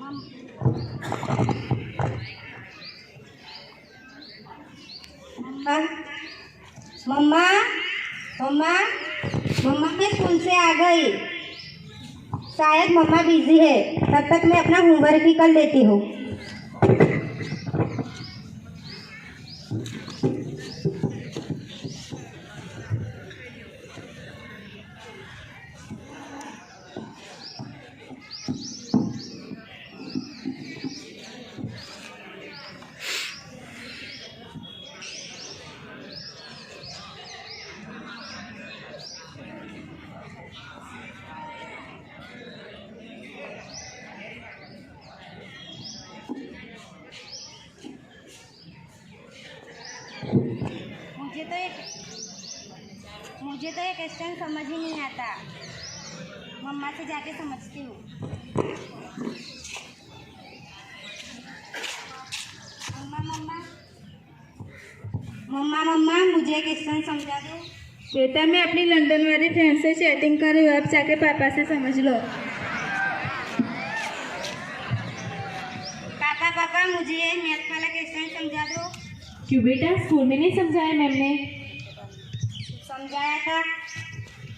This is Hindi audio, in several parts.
मम्मा मम्मा मम्मा मम्मा मैं स्कूल से आ गई। शायद मम्मा बिजी है, तब तक मैं अपना होमवर्क ही कर लेती हूँ। मुझे तो ये क्वेश्चन समझ ही नहीं आता। मम्मा से जाके समझती हूँ। मम्मा मम्मा मम्मा मम्मा मुझे क्वेश्चन समझा दो। बेटा मैं अपनी लंदन वाली फ्रेंड से चैटिंग कर रही हूँ, अब जाके पापा से समझ लो। पापा पापा मुझे ये मैथ वाला क्वेश्चन समझा दो। क्यों बेटा, स्कूल में नहीं समझाया मैम ने? समझाया था।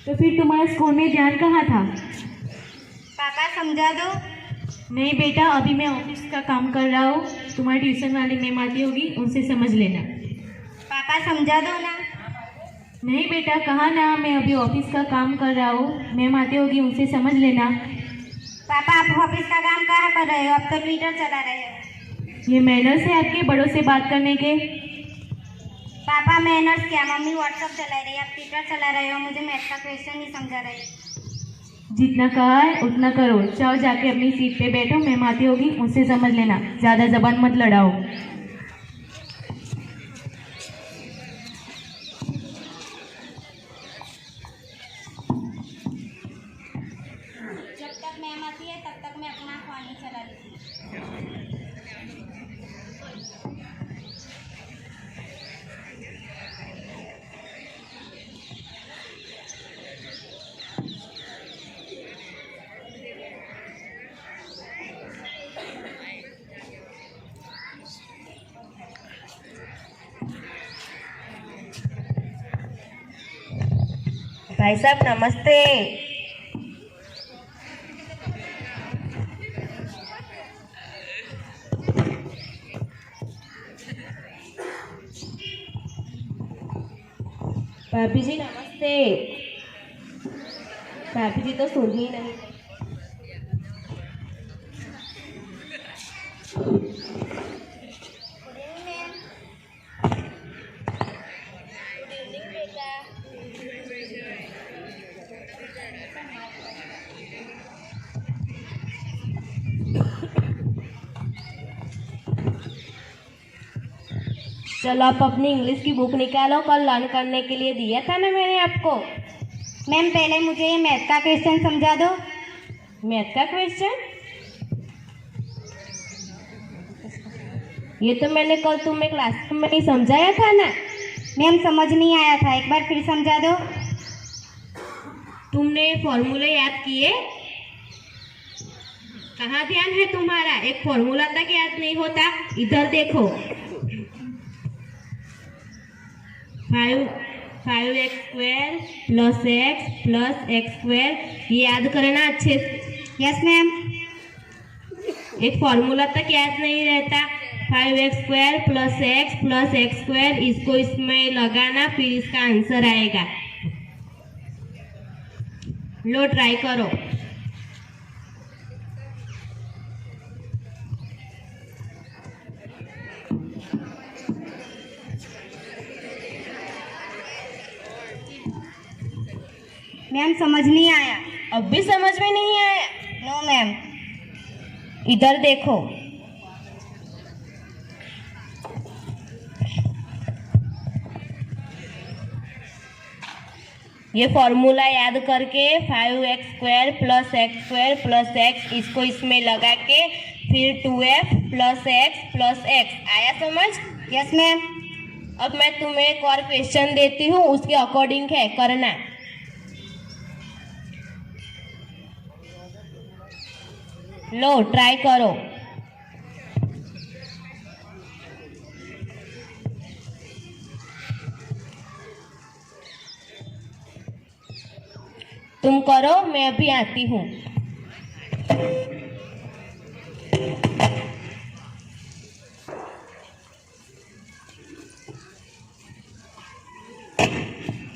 तो फिर तुम्हारा स्कूल में ध्यान कहाँ था? पापा समझा दो। नहीं बेटा, अभी मैं ऑफिस का काम कर रहा हूँ, तुम्हारी ट्यूशन वाली मैम आती होगी, उनसे समझ लेना। पापा समझा दो ना। नहीं बेटा, कहाँ ना, मैं अभी ऑफिस का काम कर रहा हूँ, मैम आती होगी, उनसे समझ लेना। पापा आप ऑफिस का काम कहाँ कर रहे हो? अब तो ट्विटर चला रहे हो। ये मैनर्स है आपके बड़ों से बात करने के? पापा मैनर्स क्या, मम्मी व्हाट्सएप चला रही है, आप ट्विटर चला रहे हो, मुझे मैथ का क्वेश्चन नहीं समझा रहे। जितना कहा है उतना करो, जाओ जाके अपनी सीट पे बैठो, मैम आती होगी, उनसे समझ लेना, ज़्यादा जबान मत लड़ाओ। जब तक मैम आती है तब तक मैं अपना पानी चला लेती हूँ। भाई साहब नमस्ते। भाभी जी नमस्ते। भाभी जी तो सुन ही नहीं। चलो आप अपनी इंग्लिश की बुक निकालो, कल लर्न करने के लिए दिया था ना मैंने आपको। मैम पहले मुझे ये मैथ का क्वेश्चन समझा दो। मैथ का क्वेश्चन? ये तो मैंने कल तुम्हें क्लास में नहीं समझाया था ना। मैम समझ नहीं आया था, एक बार फिर समझा दो। तुमने फॉर्मूले याद किए? कहाँ ध्यान है तुम्हारा? एक फॉर्मूला तक याद नहीं होता। इधर देखो, 5x² + x स्क्वायर, ये याद करना अच्छे से। Yes ma'am. एक फॉर्मूला तक याद नहीं रहता। 5x² + x स्क्वायर, इसको इसमें लगाना, फिर इसका आंसर आएगा। लो ट्राई करो। मैम समझ नहीं आया। अब भी समझ में नहीं आया? No ma'am. इधर देखो, ये फॉर्मूला याद करके 5x² + x स्क्वायर + x, इसको इसमें लगा के फिर 2f + x + x आया समझ? Yes ma'am. अब मैं तुम्हें एक और क्वेश्चन देती हूँ, उसके अकॉर्डिंग है करना। लो ट्राई करो। तुम करो, मैं अभी आती हूँ।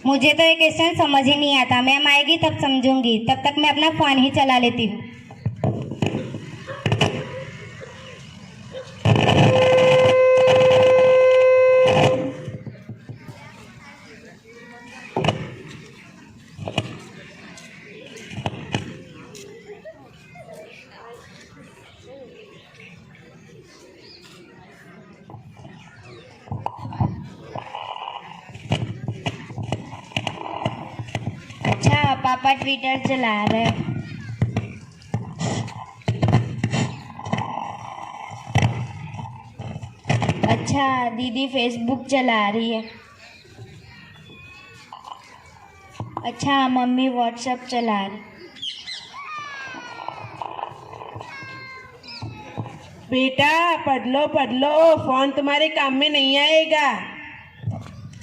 मुझे तो ये क्वेश्चन समझ ही नहीं आता। मैम आएगी तब समझूंगी, तब तक मैं अपना फ़ोन ही चला लेती हूँ। अच्छा, पापा ट्विटर चला रहे हैं। अच्छा, दीदी फेसबुक चला रही है। अच्छा, मम्मी व्हाट्सएप चला रही। बेटा पढ़ लो, फोन तुम्हारे काम में नहीं आएगा।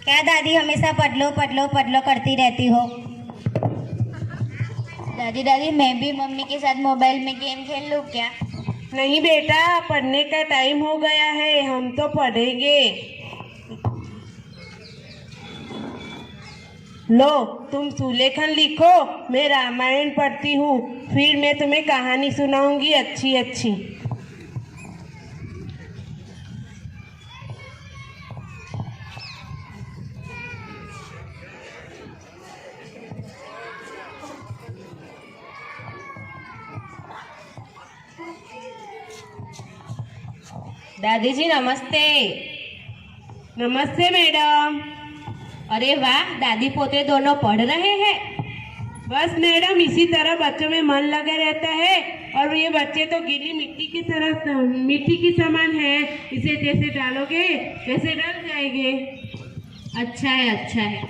क्या दादी हमेशा पढ़ लो करती रहती हो? दादी मैं भी मम्मी के साथ मोबाइल में गेम खेल लूँ क्या? नहीं बेटा, पढ़ने का टाइम हो गया है, हम तो पढ़ेंगे। लो तुम सुलेखन लिखो, मैं रामायण पढ़ती हूँ, फिर मैं तुम्हें कहानी सुनाऊंगी अच्छी अच्छी। दादी जी नमस्ते। नमस्ते मैडम। अरे वाह, दादी पोते दोनों पढ़ रहे हैं। बस मैडम, इसी तरह बच्चों में मन लगा रहता है। और ये बच्चे तो गीली मिट्टी की तरह, मिट्टी की समान है, इसे जैसे डालोगे वैसे डल जाएंगे। अच्छा है।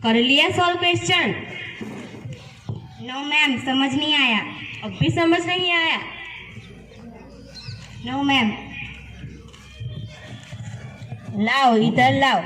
कर लिया सॉल्व क्वेश्चन? नो मैम, समझ नहीं आया। अब भी समझ नहीं आया? No ma'am. लाओ इधर लाओ।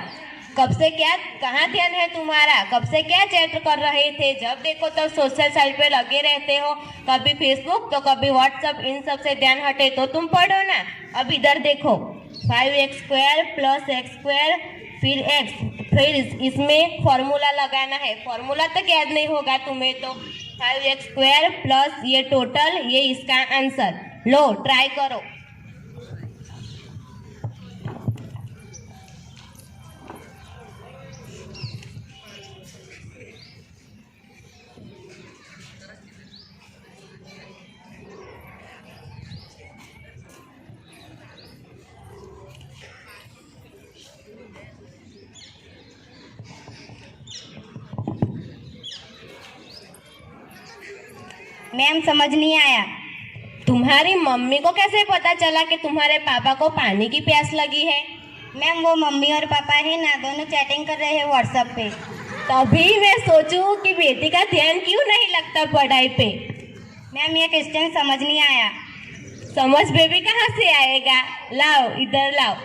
कब से क्या, कहाँ ध्यान है तुम्हारा? कब से क्या चैट कर रहे थे? जब देखो तब सोशल साइट पे लगे रहते हो, कभी फेसबुक तो कभी व्हाट्सएप। इन सब से ध्यान हटे तो तुम पढ़ो ना। अब इधर देखो, 5x² + x² फिर x, फिर इसमें फॉर्मूला लगाना है। फॉर्मूला तक याद नहीं होगा तुम्हें तो। 5x² प्लस ये टोटल, ये इसका आंसर। लो ट्राई करो। मैम समझ नहीं आया। तुम्हारी मम्मी को कैसे पता चला कि तुम्हारे पापा को पानी की प्यास लगी है? मैम वो मम्मी और पापा है ना, दोनों चैटिंग कर रहे हैं व्हाट्सएप पे। तभी मैं सोचूं कि बेटी का ध्यान क्यों नहीं लगता पढ़ाई पे। मैम ये क्वेश्चन समझ नहीं आया। समझ बेबी कहाँ से आएगा? लाओ इधर लाओ।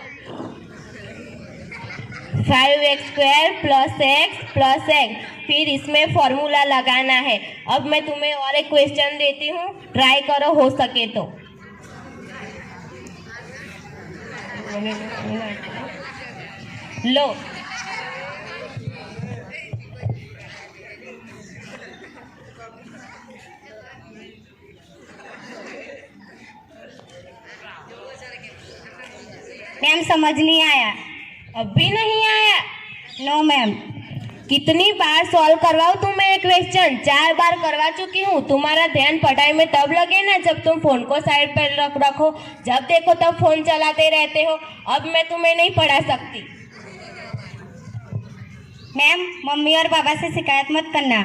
5x² + x, फिर इसमें फॉर्मूला लगाना है। अब मैं तुम्हें और एक क्वेश्चन देती हूँ, ट्राई करो हो सके तो। लो मैम समझ नहीं आया। अब भी नहीं आया? No ma'am. कितनी बार सॉल्व करवाऊं तुम्हें एक क्वेश्चन? 4 बार करवा चुकी हूँ। तुम्हारा ध्यान पढ़ाई में तब लगे ना जब तुम फोन को साइड पर रखो, जब देखो तब फोन चलाते रहते हो। अब मैं तुम्हें नहीं पढ़ा सकती। मैम मम्मी और पापा से शिकायत मत करना।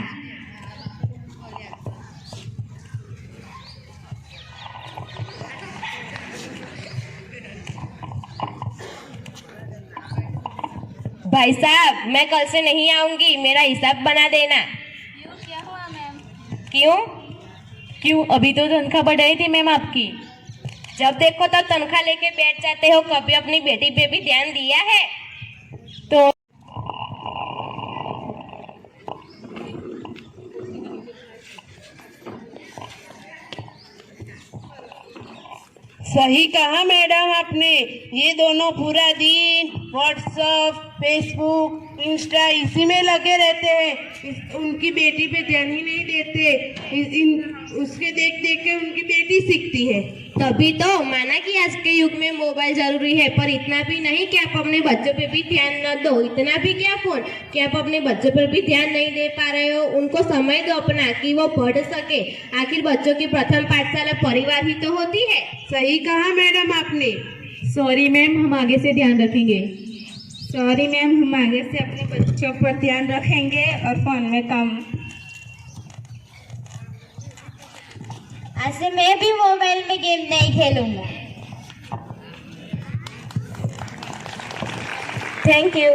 भाई साहब, मैं कल से नहीं आऊंगी, मेरा हिसाब बना देना। क्या हुआ मैम? क्यों? क्यों, अभी तो तनख्वाह बढ़ाई थी मैम आपकी। जब देखो तो तनख्वाह लेके बैठ जाते हो, कभी अपनी बेटी पे भी ध्यान दिया है? तो सही कहा मैडम आपने। ये दोनों पूरा दिन व्हाट्सएप, फेसबुक, इंस्टा इसी में लगे रहते हैं। उनकी बेटी पे ध्यान ही नहीं देते। उसके देख देख के उनकी बेटी सीखती है। तभी तो माना कि आज के युग में मोबाइल जरूरी है, पर इतना भी नहीं कि आप अपने बच्चों पे भी ध्यान न दो। इतना भी क्या फोन कि आप अपने बच्चों पर भी ध्यान नहीं दे पा रहे हो। उनको समय दो अपना कि वो पढ़ सके। आखिर बच्चों की प्रथम पाठशाला परिवार ही तो होती है। सही कहा मैडम आपने। सॉरी मैम, हम आगे से ध्यान रखेंगे। सॉरी मैम, हम आगे से अपने बच्चों पर ध्यान रखेंगे और फोन में कम। आज से मैं भी मोबाइल में गेम नहीं खेलूंगा। Thank you.